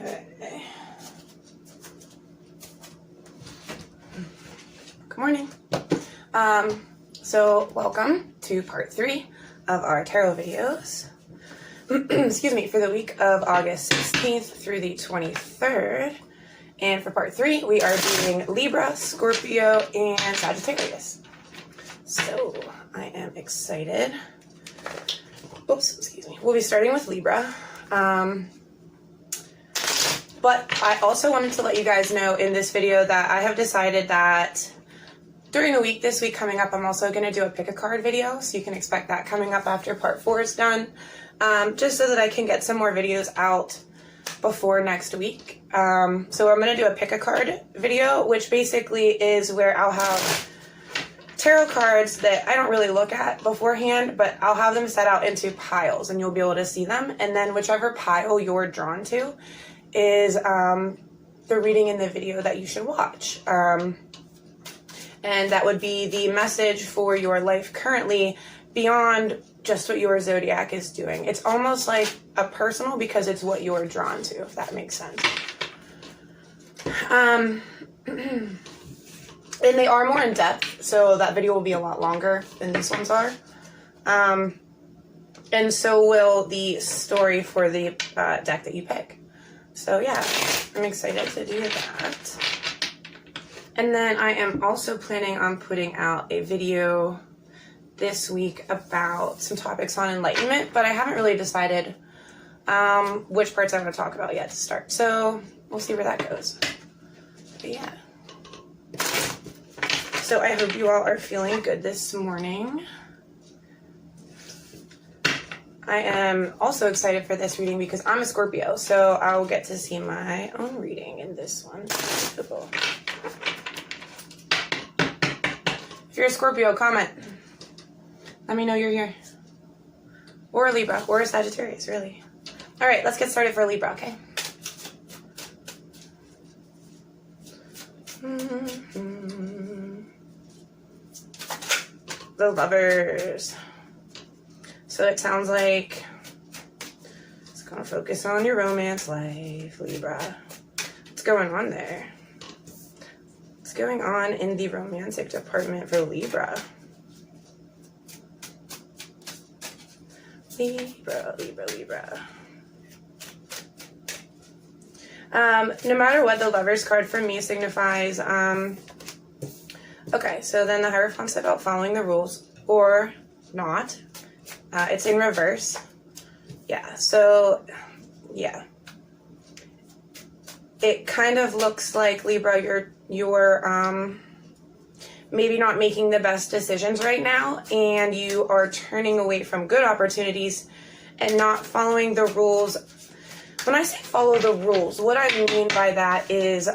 Okay. Good morning. So welcome to part 3 of our tarot videos. Excuse me, for the week of August 16th through the 23rd. And for part 3, we are doing Libra, Scorpio, and Sagittarius. So I am excited. Oops, excuse me. We'll be starting with Libra. But I also wanted to let you guys know in this video that I have decided that during the week, this week coming up, I'm also going to do a pick a card video. So you can expect that coming up after part 4 is done. Just so that I can get some more videos out before next week. So I'm going to do a pick a card video, which basically is where I'll have tarot cards that I don't really look at beforehand, but I'll have them set out into piles and you'll be able to see them. And then whichever pile you're drawn to is the reading in the video that you should watch. And that would be the message for your life currently beyond just what your zodiac is doing. It's almost like a personal because it's what you're drawn to, if that makes sense. And they are more in depth, so that video will be a lot longer than these ones are. And so will the story for the deck that you pick. So yeah, I'm excited to do that. And then I am also planning on putting out a video this week about some topics on enlightenment, but I haven't really decided which parts I'm going to talk about yet to start. So we'll see where that goes. But yeah. So I hope you all are feeling good this morning. I am also excited for this reading because I'm a Scorpio, so I'll get to see my own reading in this one. If you're a Scorpio, comment. Let me know you're here. Or a Libra, or a Sagittarius, really. All right, let's get started for Libra, okay? The Lovers. So it sounds like it's going to focus on your romance life, Libra. What's going on there? What's going on in the romantic department for Libra? Libra, Libra, Libra. No matter what, the Lovers card for me signifies, okay, so then the Hierophant said about following the rules or not. It's in reverse. Yeah, so, yeah. It kind of looks like, Libra, you're maybe not making the best decisions right now, and you are turning away from good opportunities and not following the rules. When I say follow the rules, what I mean by that is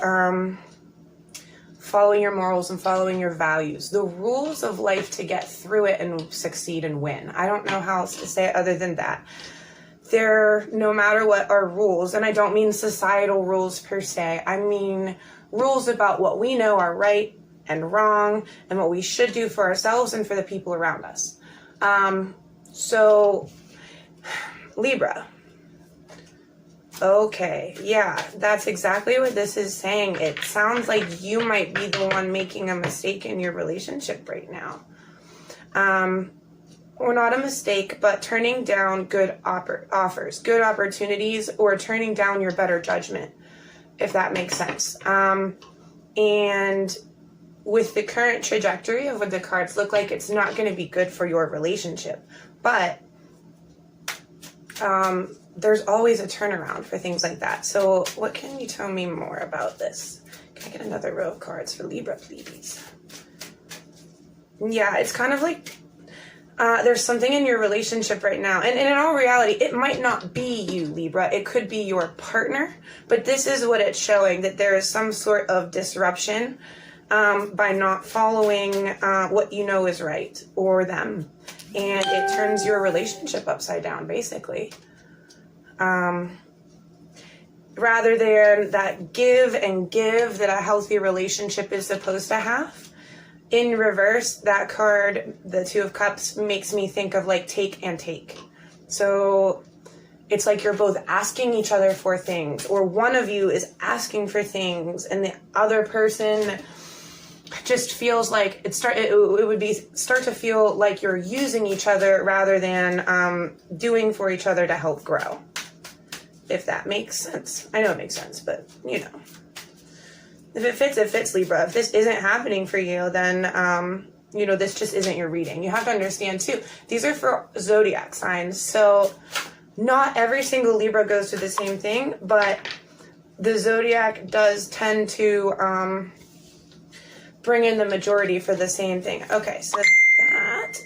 following your morals and following your values, the rules of life to get through it and succeed and win. I don't know how else to say it other than that. There, no matter what, are rules, and I don't mean societal rules per se. I mean rules about what we know are right and wrong and what we should do for ourselves and for the people around us. So, Libra. Okay, yeah, that's exactly what this is saying. It sounds like you might be the one making a mistake in your relationship right now. Or not a mistake, but turning down good offers, good opportunities, or turning down your better judgment, if that makes sense. And with the current trajectory of what the cards look like, it's not going to be good for your relationship. But there's always a turnaround for things like that. So what can you tell me more about this? Can I get another row of cards for Libra, please? Yeah, it's kind of like there's something in your relationship right now. And in all reality, it might not be you, Libra. It could be your partner. But this is what it's showing, that there is some sort of disruption by not following what you know is right, or them. And it turns your relationship upside down, basically. Rather than that give and give that a healthy relationship is supposed to have. In reverse, that card, the Two of Cups, makes me think of like take and take. So it's like you're both asking each other for things, or one of you is asking for things and the other person just feels like it would start to feel like you're using each other rather than doing for each other to help grow. If that makes sense. I know it makes sense, but you know. If it fits, it fits, Libra. If this isn't happening for you, then you know, this just isn't your reading. You have to understand too, these are for zodiac signs. So not every single Libra goes through the same thing, but the zodiac does tend to bring in the majority for the same thing. Okay, so that,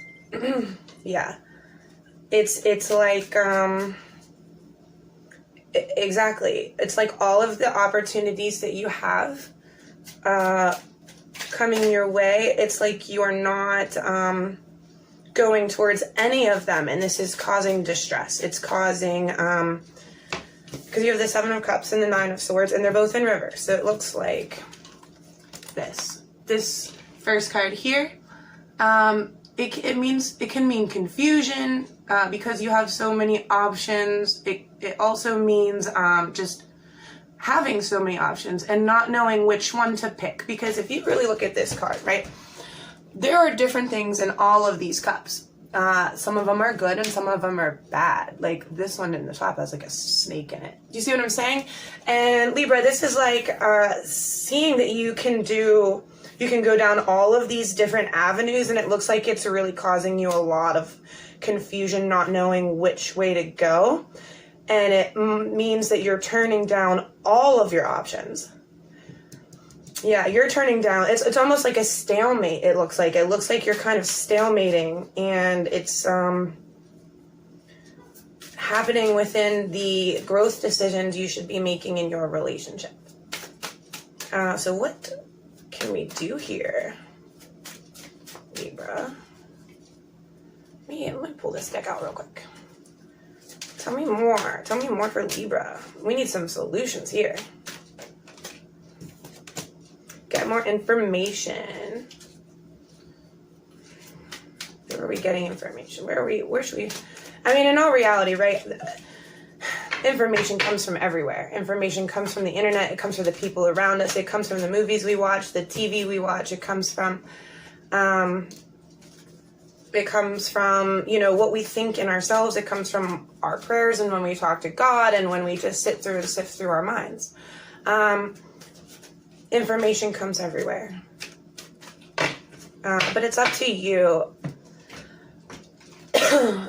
yeah, it's like, exactly. It's like all of the opportunities that you have coming your way, it's like you're not going towards any of them, and this is causing distress. It's causing, because you have the Seven of Cups and the Nine of Swords, and they're both in reverse, so it looks like this first card here. It can mean confusion because you have so many options. It also means just having so many options and not knowing which one to pick. Because if you really look at this card, right, there are different things in all of these cups. Some of them are good and some of them are bad. Like this one in the top has like a snake in it. Do you see what I'm saying? And Libra, this is like seeing that you can go down all of these different avenues, and it looks like it's really causing you a lot of confusion, not knowing which way to go. And it means that you're turning down all of your options. Yeah, you're turning down, it's almost like a stalemate, it looks like. It looks like you're kind of stalemating, and it's happening within the growth decisions you should be making in your relationship. So what can we do here, Libra? Let me pull this deck out real quick. Tell me more. Tell me more for Libra. We need some solutions here. Get more information. Where are we getting information? Where should we? I mean, in all reality, right? Information comes from everywhere. Information comes from the internet. It comes from the people around us. It comes from the movies we watch, the TV we watch. It comes from, you know, what we think in ourselves. It comes from our prayers and when we talk to God and when we just sift through our minds. Information comes everywhere. But it's up to you.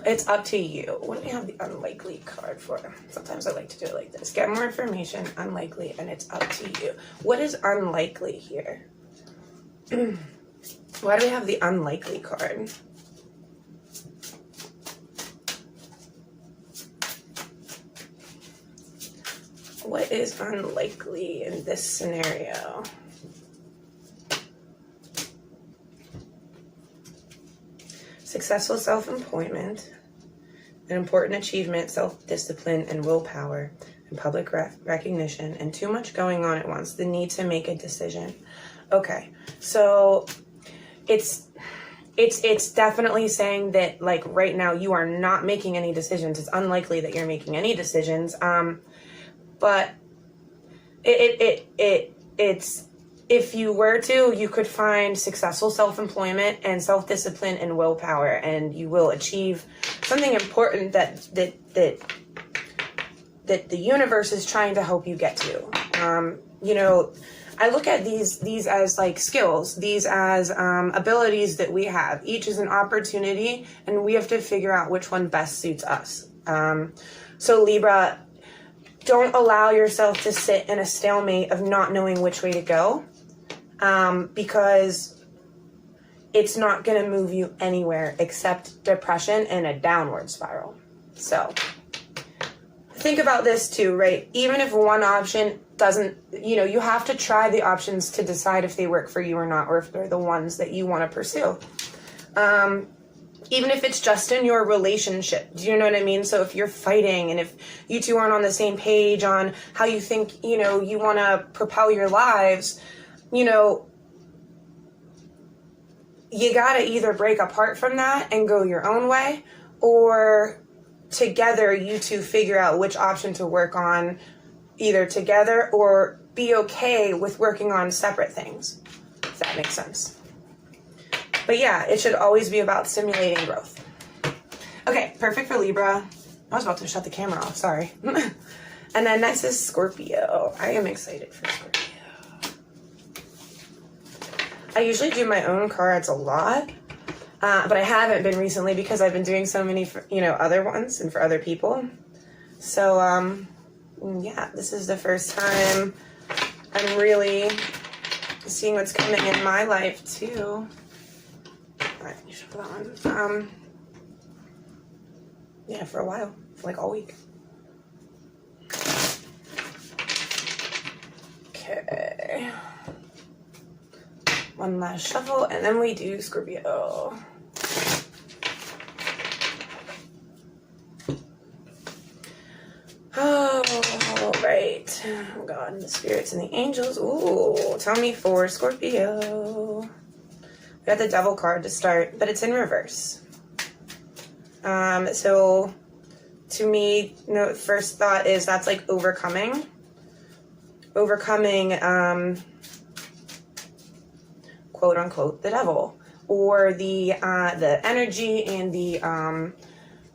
It's up to you. What do we have the unlikely card for? Sometimes I like to do it like this. Get more information, unlikely, and it's up to you. What is unlikely here? Why do we have the unlikely card? What is unlikely in this scenario? Successful self-employment, an important achievement, self-discipline, and willpower, and public recognition, and too much going on at once, the need to make a decision. Okay, so it's definitely saying that, like, right now you are not making any decisions. It's unlikely that you're making any decisions. But it's if you were to, you could find successful self-employment and self-discipline and willpower, and you will achieve something important that the universe is trying to help you get to. You know, I look at these as like skills, these as abilities that we have. Each is an opportunity, and we have to figure out which one best suits us. So Libra, don't allow yourself to sit in a stalemate of not knowing which way to go, because it's not going to move you anywhere except depression and a downward spiral. So think about this too, right? Even if one option doesn't, you know, you have to try the options to decide if they work for you or not, or if they're the ones that you want to pursue. Even if it's just in your relationship, do you know what I mean? So if you're fighting and if you two aren't on the same page on how you think, you know, you want to propel your lives, you know, you got to either break apart from that and go your own way, or together you two figure out which option to work on either together or be okay with working on separate things, if that makes sense. But yeah, it should always be about stimulating growth. Okay, perfect for Libra. I was about to shut the camera off, sorry. And then next is Scorpio. I am excited for Scorpio. I usually do my own cards a lot, but I haven't been recently because I've been doing so many, for, other ones and for other people. So, yeah, this is the first time I'm really seeing what's coming in my life too. All right, you should put that on. Yeah, for a while, for like all week. Okay. One last shuffle, and then we do Scorpio. Oh, right. Oh, God, and the spirits and the angels. Ooh, tell me for Scorpio. We got the Devil card to start, but it's in reverse. So to me, first thought is that's like overcoming, quote unquote, the devil, or the energy and the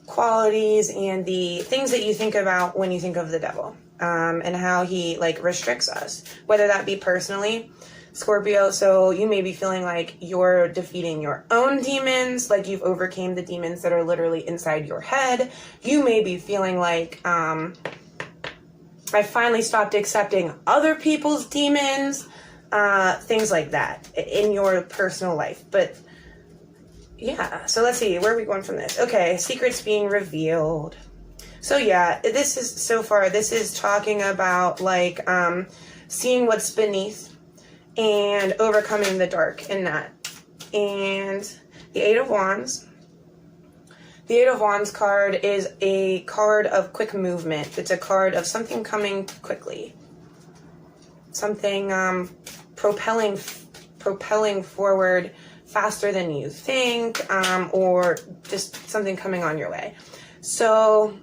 qualities and the things that you think about when you think of the devil, and how he like restricts us, whether that be personally, Scorpio. So you may be feeling like you're defeating your own demons, like you've overcame the demons that are literally inside your head. You may be feeling like I finally stopped accepting other people's demons, things like that in your personal life. But yeah, so let's see, where are we going from this? Okay, secrets being revealed. So yeah, this is talking about like seeing what's beneath and overcoming the dark in that. And the Eight of Wands. The Eight of Wands card is a card of quick movement. It's a card of something coming quickly. Something propelling forward faster than you think, or just something coming on your way. So,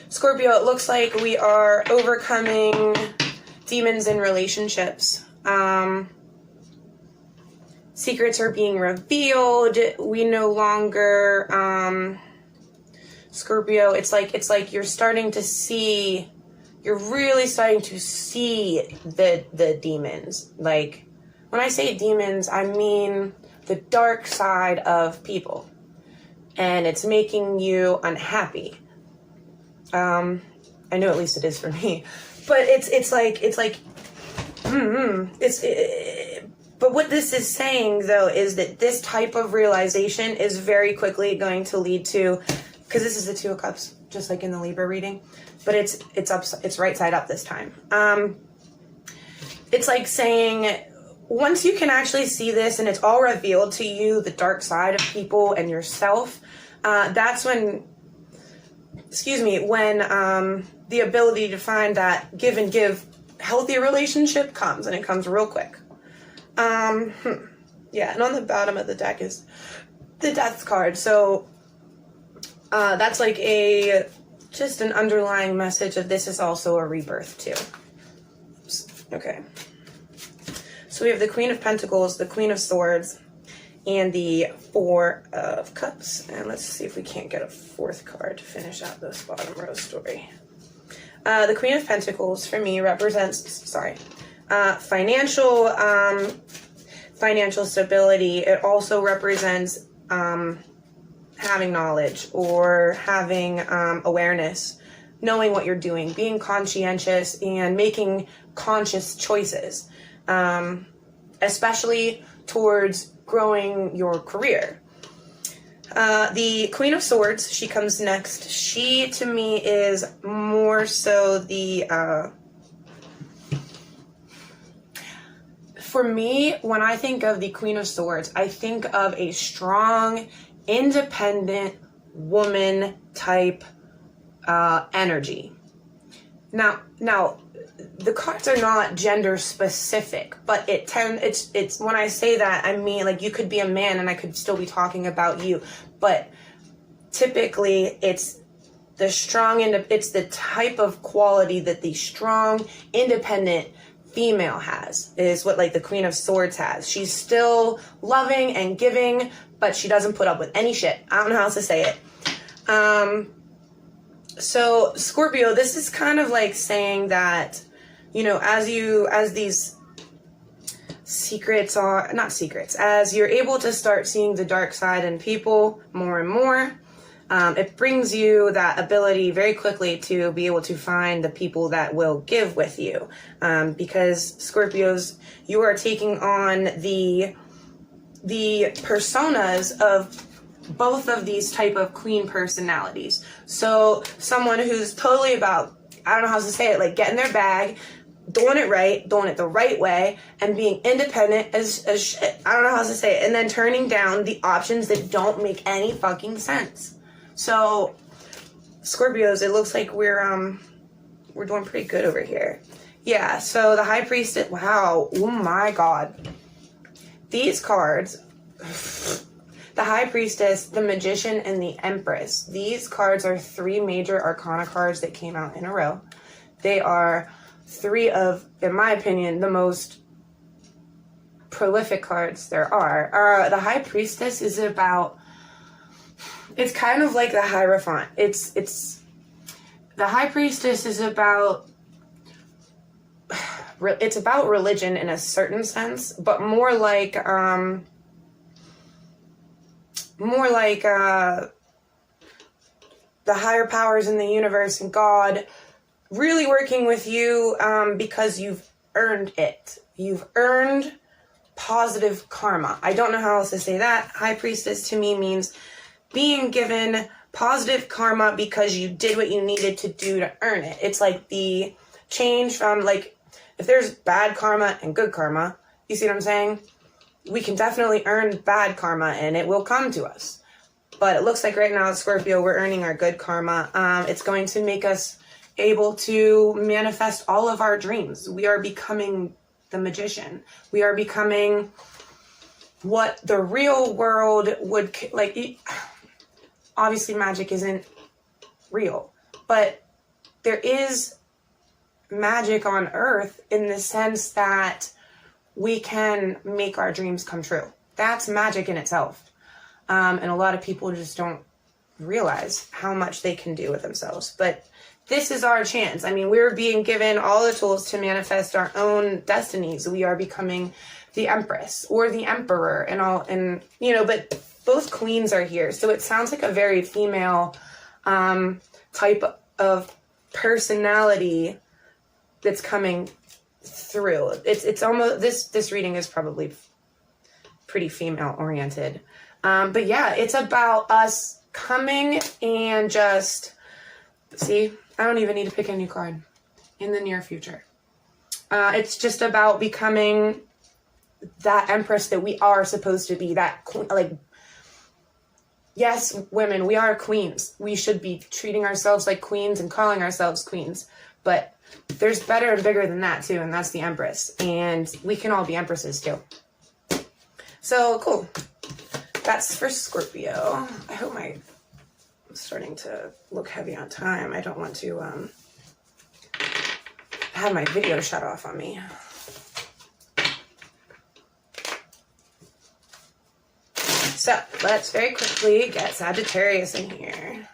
Scorpio, it looks like we are overcoming demons in relationships. Secrets are being revealed. We no longer, Scorpio, it's like you're starting to see, you're really starting to see the demons. Like, when I say demons, I mean the dark side of people. And it's making you unhappy. I know at least it is for me. But but what this is saying, though, is that this type of realization is very quickly going to lead to, because this is the Two of Cups, just like in the Libra reading, but it's right side up this time. It's like saying, once you can actually see this and it's all revealed to you, the dark side of people and yourself, that's when, the ability to find that give and give healthy relationship comes, and it comes real quick. Yeah, and on the bottom of the deck is the Death card. So that's like just an underlying message of this is also a rebirth too. Oops. Okay. So we have the Queen of Pentacles, the Queen of Swords, and the Four of Cups. And let's see if we can't get a fourth card to finish out this bottom row story. The Queen of Pentacles for me represents, financial stability. It also represents having knowledge or having awareness, knowing what you're doing, being conscientious and making conscious choices, especially towards growing your career. The Queen of Swords, she comes next. She, to me, is more so for me, when I think of the Queen of Swords, I think of a strong, independent woman type energy. Now, the cards are not gender specific, but it's when I say that, I mean, like, you could be a man and I could still be talking about you, but typically it's the strong, it's the type of quality that the strong, independent female has, is what like the Queen of Swords has. She's still loving and giving, but she doesn't put up with any shit. I don't know how else to say it. So Scorpio, this is kind of like saying that, you know, as these secrets are, not secrets, as you're able to start seeing the dark side in people more and more, it brings you that ability very quickly to be able to find the people that will give with you. Because Scorpios, you are taking on the personas of both of these type of queen personalities. So someone who's totally about, I don't know how to say it, like getting their bag, doing it right, doing it the right way, and being independent as shit. I don't know how to say it. And then turning down the options that don't make any fucking sense. So Scorpios, it looks like we're doing pretty good over here. Yeah, so the High Priestess, wow, oh my God. These cards, the High Priestess, the Magician, and the Empress. These cards are 3 major arcana cards that came out in a row. They are 3 of, in my opinion, the most prolific cards there are. The High Priestess is about, it's kind of like the Hierophant. It's the High Priestess is about, it's about religion in a certain sense, but more like the higher powers in the universe and God really working with you because you've earned it. You've earned positive karma. I don't know how else to say that. High Priestess to me means being given positive karma because you did what you needed to do to earn it. It's like the change from, like, if there's bad karma and good karma, you see what I'm saying? We can definitely earn bad karma and it will come to us. But it looks like right now, Scorpio, we're earning our good karma. It's going to make us able to manifest all of our dreams. We are becoming the Magician. We are becoming what the real world would, like, obviously magic isn't real, but there is magic on Earth in the sense that we can make our dreams come true. That's magic in itself. And a lot of people just don't realize how much they can do with themselves. But this is our chance. I mean, we're being given all the tools to manifest our own destinies. We are becoming the Empress or the Emperor and all, and, you know, but both queens are here. So it sounds like a very female type of personality that's coming through. It's almost, this reading is probably pretty female oriented. But yeah, it's about us coming and just, see, I don't even need to pick a new card in the near future. It's just about becoming that Empress that we are supposed to be, that, like, yes, women, we are queens. We should be treating ourselves like queens and calling ourselves queens. But there's better and bigger than that too, and that's the Empress. And we can all be Empresses too. So, cool. That's for Scorpio. I hope I'm starting to look heavy on time. I don't want to have my video shut off on me. So, let's very quickly get Sagittarius in here.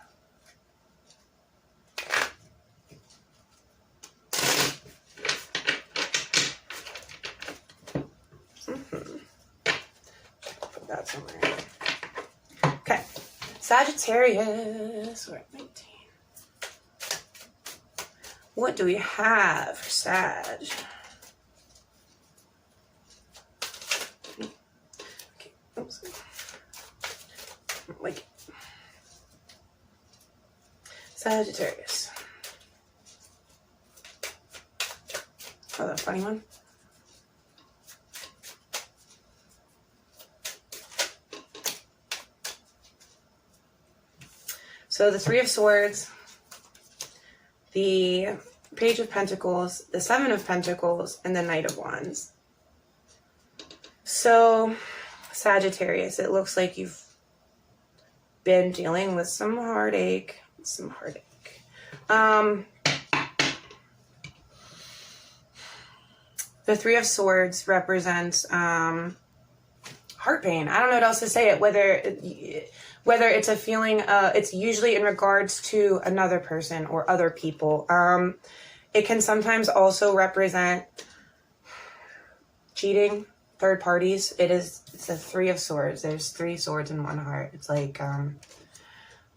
Put that somewhere. Okay, Sagittarius, we're at 19. What do we have for Sag? Okay, oops. Like Sagittarius. Oh, that funny one. So the Three of Swords, the Page of Pentacles, the Seven of Pentacles, and the Knight of Wands. So Sagittarius, it looks like you've been dealing with some heartache, The Three of Swords represents heart pain. I don't know what else to say it. Whether it's a feeling, it's usually in regards to another person or other people. It can sometimes also represent cheating, third parties. It's the Three of Swords. There's 3 swords in one heart. It's like,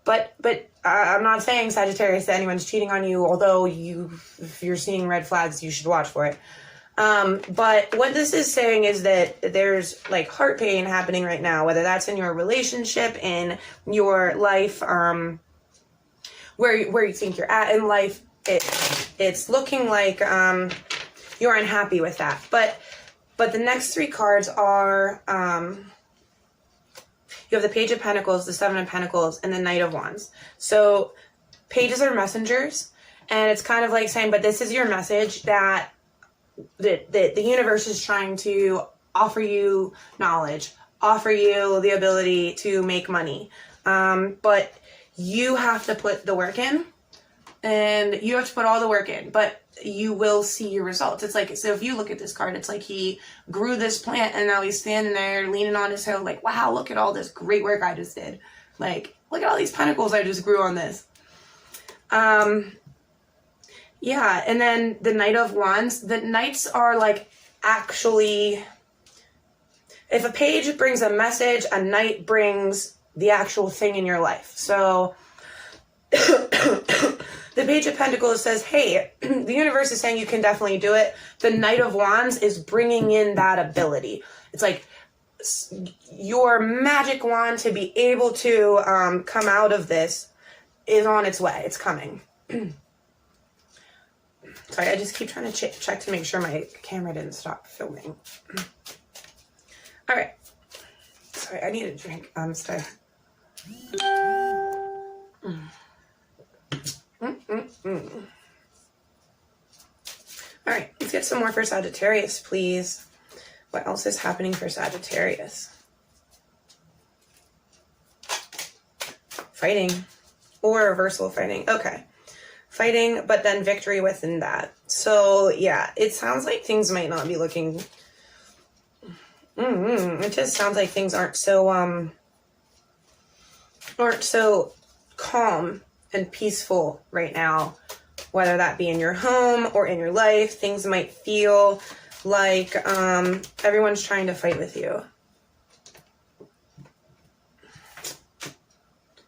but I'm not saying, Sagittarius, that anyone's cheating on you, although if you're seeing red flags, you should watch for it. But what this is saying is that there's like heart pain happening right now, whether that's in your relationship, in your life, where you think you're at in life. It's looking like you're unhappy with that. But the next 3 cards are you have the Page of Pentacles, the Seven of Pentacles, and the Knight of Wands. So pages are messengers, and it's kind of like saying, but this is your message that the universe is trying to offer you knowledge, offer you the ability to make money. But you have to put the work in, and you have to put all the work in, but you will see your results. It's like, so if you look at this card, it's like he grew this plant and now he's standing there leaning on his hill like, wow, look at all this great work I just did. Like, look at all these pentacles I just grew on this. Yeah, and then the Knight of Wands. The Knights are like actually, if a page brings a message, a Knight brings the actual thing in your life. So the Page of Pentacles says, hey, the universe is saying you can definitely do it. The Knight of Wands is bringing in that ability. It's like your magic wand to be able to come out of this is on its way. It's coming. Sorry, I just keep trying to check to make sure my camera didn't stop filming. All right. Sorry, I need a drink. Sorry. All right, let's get some more for Sagittarius, please. What else is happening for Sagittarius? Fighting or reversal fighting. Okay. Fighting, but then victory within that. So, yeah, it sounds like things might not be looking... It just sounds like things aren't so calm and peaceful right now. Whether that be in your home or in your life, things might feel like everyone's trying to fight with you.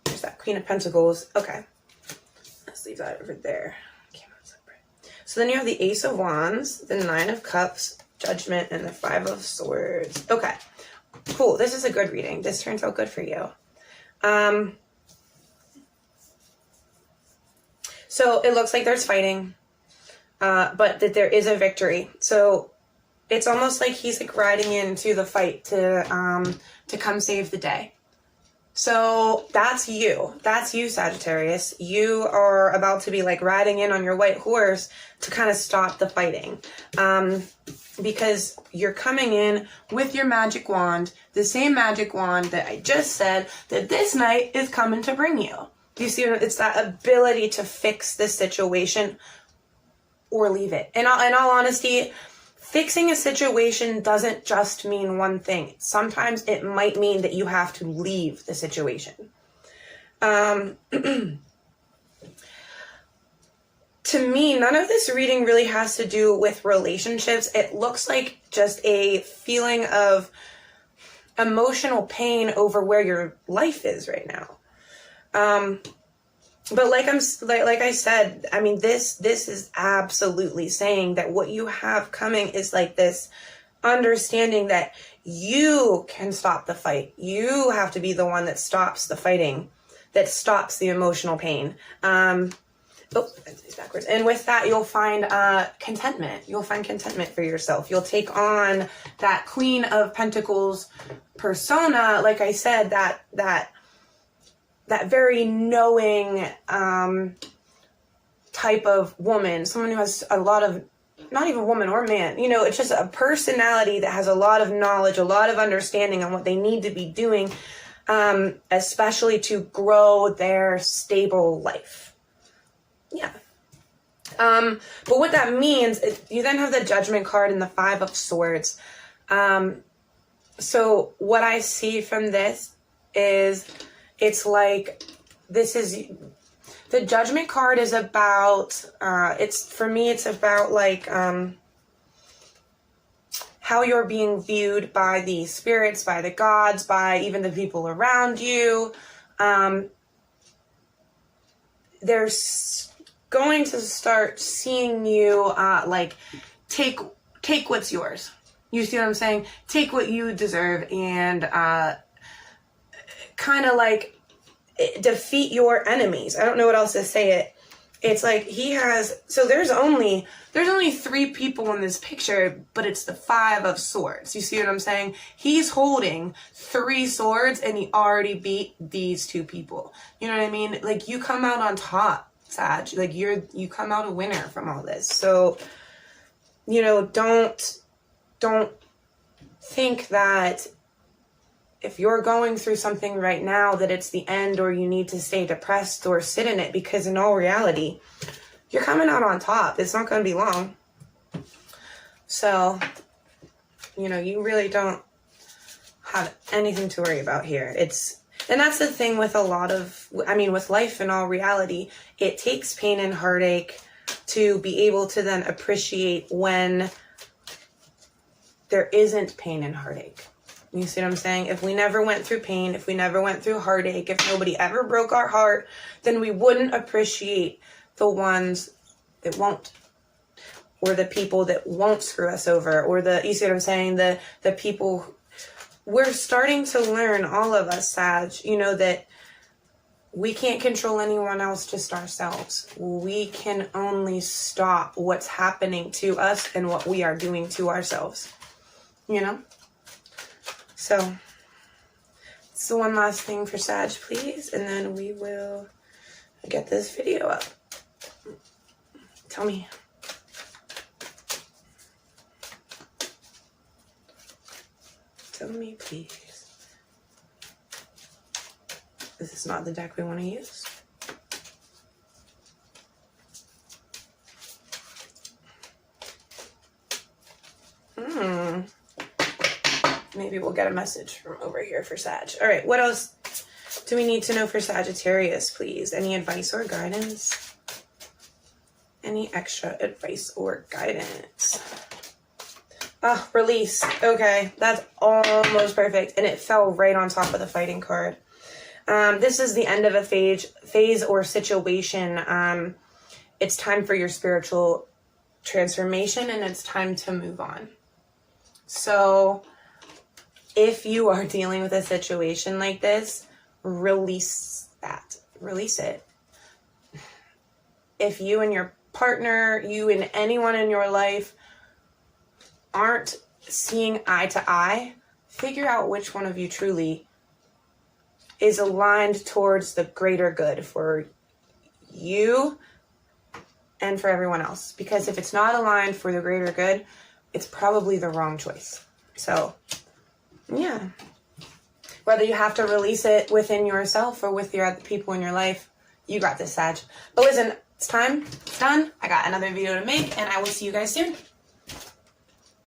There's that Queen of Pentacles. Okay. Let's leave that over there. So then you have the Ace of Wands, the Nine of Cups, Judgment, and the Five of Swords. Okay. Cool. This is a good reading. This turns out good for you. So it looks like there's fighting, but that there is a victory. So it's almost like he's like riding into the fight to come save the day. So that's you. That's you, Sagittarius. You are about to be like riding in on your white horse to kind of stop the fighting. Because you're coming in with your magic wand, the same magic wand that I just said that this night is coming to bring you. You see, it's that ability to fix the situation or leave it. In all honesty, fixing a situation doesn't just mean one thing. Sometimes it might mean that you have to leave the situation. To me, none of this reading really has to do with relationships. It looks like just a feeling of emotional pain over where your life is right now. But like I said, I mean, this is absolutely saying that what you have coming is like this understanding that you can stop the fight. You have to be the one that stops the fighting, that stops the emotional pain. Backwards. And with that, you'll find contentment. You'll find contentment for yourself. You'll take on that Queen of Pentacles persona. Like I said, that very knowing type of woman, someone who has a lot of, not even woman or man, you know, it's just a personality that has a lot of knowledge, a lot of understanding on what they need to be doing, especially to grow their stable life. Yeah. But what that means is you then have the Judgment card and the Five of Swords. So what I see from this is it's like, this is, the Judgment card is about, for me, it's about like, how you're being viewed by the spirits, by the gods, by even the people around you. They're going to start seeing you, like, take what's yours. You see what I'm saying? Take what you deserve and kind of like defeat your enemies. I don't know what else to say it. It's like he has, so there's only 3 people in this picture, but it's the Five of Swords. You see what I'm saying? He's holding 3 swords and he already beat these 2 people. You know what I mean? Like, you come out on top, Sag. Like, you come out a winner from all this. So, you know, don't think that if you're going through something right now that it's the end or you need to stay depressed or sit in it, because in all reality, you're coming out on top. It's not going to be long. So, you know, you really don't have anything to worry about here. And that's the thing with with life in all reality, it takes pain and heartache to be able to then appreciate when there isn't pain and heartache. You see what I'm saying? If we never went through pain, if we never went through heartache, if nobody ever broke our heart, then we wouldn't appreciate the ones that won't, or the people that won't screw us over, or you see what I'm saying? The people, we're starting to learn, all of us, Sag, you know, that we can't control anyone else, just ourselves. We can only stop what's happening to us and what we are doing to ourselves, you know? So, it's the one last thing for Sag, please, and then we will get this video up. Tell me. Tell me, please. This is not the deck we want to use. Maybe we'll get a message from over here for Sag. All right, what else do we need to know for Sagittarius, please? Any advice or guidance? Any extra advice or guidance? Ah, release. Okay, that's almost perfect. And it fell right on top of the Fighting card. This is the end of a phase or situation. It's time for your spiritual transformation and it's time to move on. So if you are dealing with a situation like this, release that. Release it. If you and your partner, you and anyone in your life aren't seeing eye to eye, figure out which one of you truly is aligned towards the greater good for you and for everyone else. Because if it's not aligned for the greater good, it's probably the wrong choice. So, yeah. Whether you have to release it within yourself or with your other people in your life, you got this, Sag. But listen, it's time. It's done. I got another video to make, and I will see you guys soon.